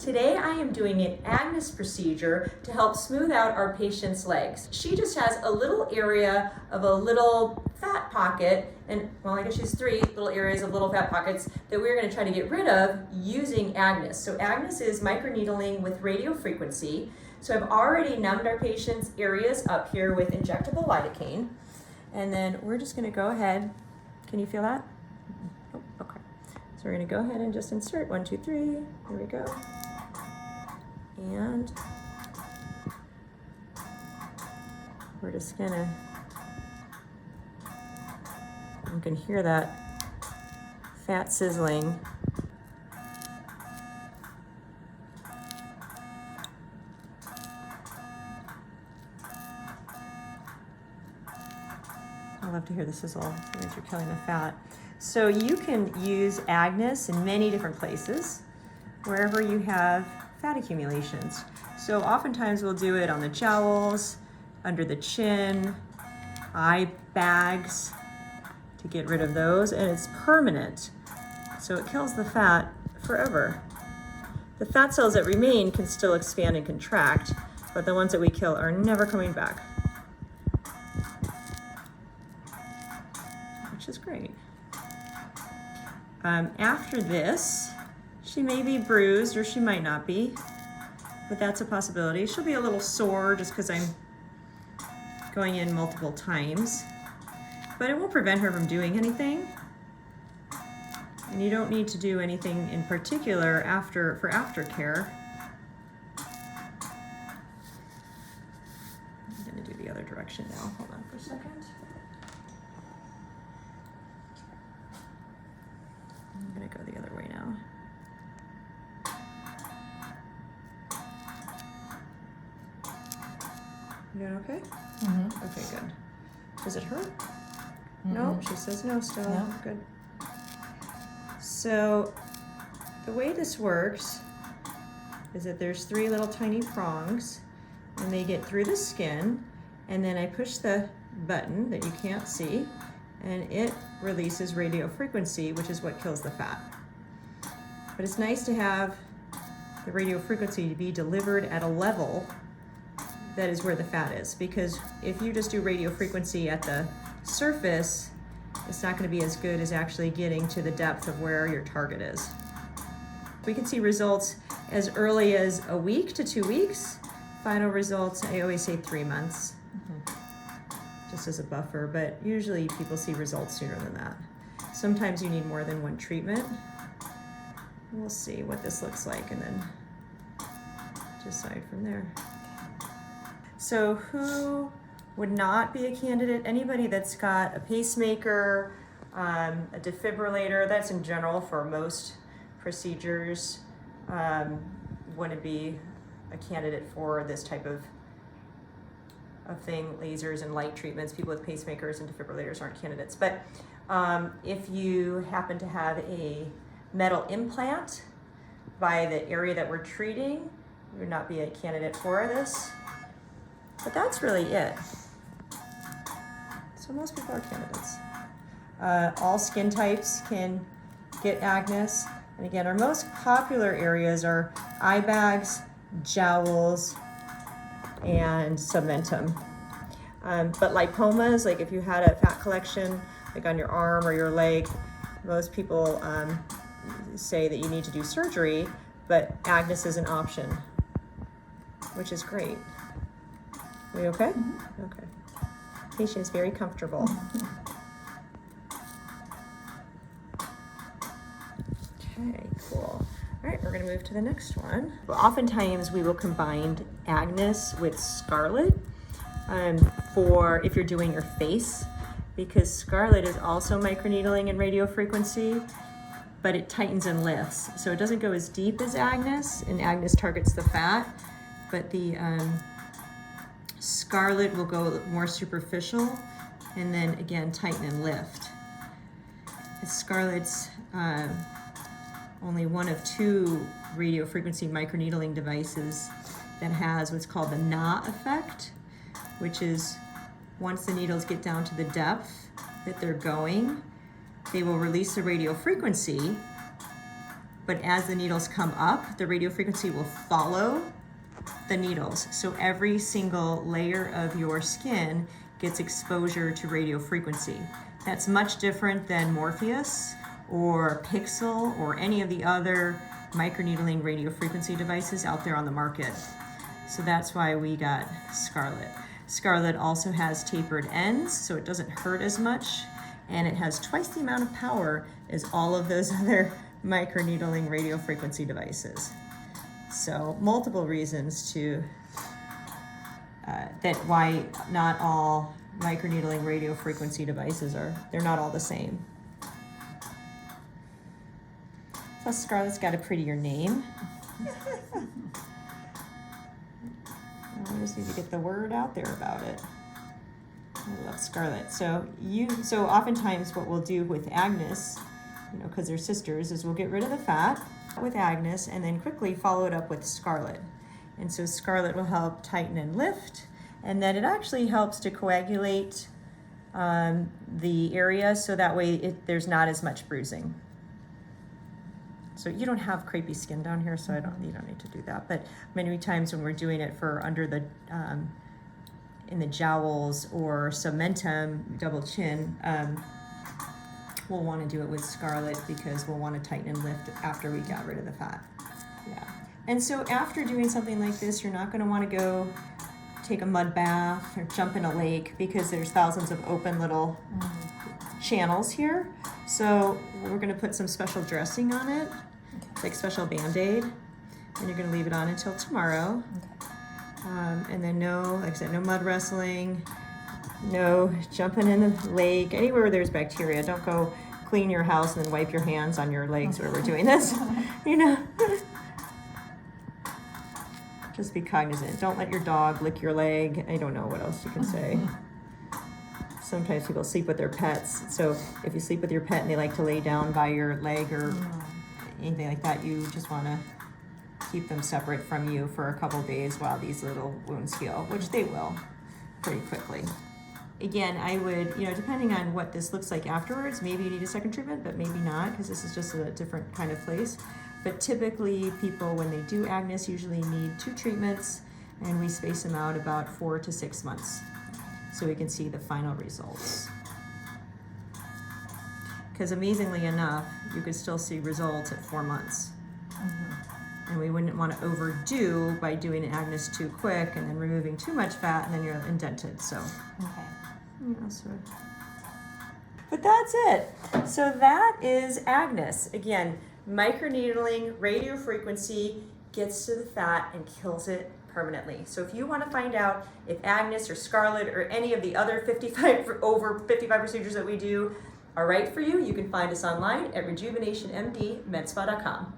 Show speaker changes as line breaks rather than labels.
Today I am doing an Agnes procedure to help smooth out our patient's legs. She just has a little area of a little fat pocket, and well, I guess she has 3 little areas of little fat pockets that we're going to try to get rid of using Agnes. So Agnes is microneedling with radio frequency. So I've already numbed our patient's areas up here with injectable lidocaine, and then we're just going to go ahead. Can you feel that? Oh, okay. So we're going to go ahead and just insert 1, 2, 3. Here we go. And we're just gonna, you can hear that fat sizzling. I love to hear the sizzle as you're killing the fat. So you can use Agnes in many different places, wherever you have fat accumulations. So oftentimes we'll do it on the jowls, under the chin, eye bags to get rid of those, and it's permanent. So it kills the fat forever. The fat cells that remain can still expand and contract, but the ones that we kill are never coming back, which is great. After this, she may be bruised or she might not be, but that's a possibility. She'll be a little sore just because I'm going in multiple times, but it won't prevent her from doing anything. And you don't need to do anything in particular for aftercare. I'm gonna do the other direction now. Hold on for a second. I'm gonna go the other way now. You doing okay? Mm-hmm. Okay, good. Does it hurt? Mm-hmm. No, she says no still. No. Good. So the way this works is that there's 3 little tiny prongs, and they get through the skin, and then I push the button that you can't see, and it releases radio frequency, which is what kills the fat. But it's nice to have the radio frequency to be delivered at a level that is where the fat is, because if you just do radio frequency at the surface, it's not going to be as good as actually getting to the depth of where your target is. We can see results as early as a week to 2 weeks. Final results, I always say 3 months, just as a buffer, but usually people see results sooner than that. Sometimes you need more than 1 treatment. We'll see what this looks like and then decide from there. So who would not be a candidate? Anybody that's got a pacemaker, a defibrillator, that's in general for most procedures, wouldn't be a candidate for this type of thing. Lasers and light treatments, people with pacemakers and defibrillators aren't candidates. But if you happen to have a metal implant by the area that we're treating, you would not be a candidate for this. But that's really it. So most people are candidates. All skin types can get Agnes. And again, our most popular areas are eye bags, jowls, and submentum. But lipomas, like if you had a fat collection, like on your arm or your leg, most people say that you need to do surgery, but Agnes is an option, which is great. Are you okay? Mm-hmm. Okay. Patient is very comfortable. Okay, cool. All right, we're going to move to the next one. Well, oftentimes we will combine Agnes with Scarlet for if you're doing your face, because Scarlet is also microneedling and radio frequency, but it tightens and lifts. So it doesn't go as deep as Agnes, and Agnes targets the fat, but the Scarlet will go more superficial and then again tighten and lift. Scarlet's only one of 2 radio frequency microneedling devices that has what's called the Na effect, which is once the needles get down to the depth that they're going, they will release the radio frequency, but as the needles come up, the radiofrequency will follow the needles. So every single layer of your skin gets exposure to radiofrequency. That's much different than Morpheus or Pixel or any of the other microneedling radiofrequency devices out there on the market. So that's why we got Scarlett. Scarlett also has tapered ends, so it doesn't hurt as much, and it has twice the amount of power as all of those other microneedling radiofrequency devices. So multiple reasons to that why not all microneedling radiofrequency devices they're not all the same. Plus Scarlett's got a prettier name. I just need to get the word out there about it. I love Scarlett. So oftentimes what we'll do with Agnes, because they're sisters, is we'll get rid of the fat with Agnes and then quickly follow it up with Scarlett. And so Scarlett will help tighten and lift, and then it actually helps to coagulate the area so that way there's not as much bruising. So you don't have crepey skin down here, so you don't need to do that. But many times when we're doing it for under the in the jowls or cementum, double chin, we'll want to do it with Scarlett because we'll want to tighten and lift after we got rid of the fat. Yeah. And so after doing something like this, you're not going to want to go take a mud bath or jump in a lake because there's thousands of open little channels here. So we're going to put some special dressing on it, like special Band-Aid, and you're going to leave it on until tomorrow. And then like I said, no mud wrestling, no jumping in the lake, anywhere where there's bacteria. Don't go clean your house and then wipe your hands on your legs where we're doing this, Just be cognizant. Don't let your dog lick your leg. I don't know what else you can say. Sometimes people sleep with their pets. So if you sleep with your pet and they like to lay down by your leg or anything like that, you just want to keep them separate from you for a couple days while these little wounds heal, which they will pretty quickly. Again, I would, depending on what this looks like afterwards, maybe you need a second treatment, but maybe not, because this is just a different kind of place. But typically people, when they do Agnes, usually need 2 treatments, and we space them out about 4 to 6 months so we can see the final results. Because amazingly enough, you could still see results at 4 months. And we wouldn't want to overdo by doing Agnes too quick and then removing too much fat, and then you're indented. So, but that's it. So that is Agnes. Again, microneedling radiofrequency gets to the fat and kills it permanently. So if you want to find out if Agnes or Scarlett or any of the other over 55 procedures that we do are right for you, you can find us online at RejuvenationMD.com.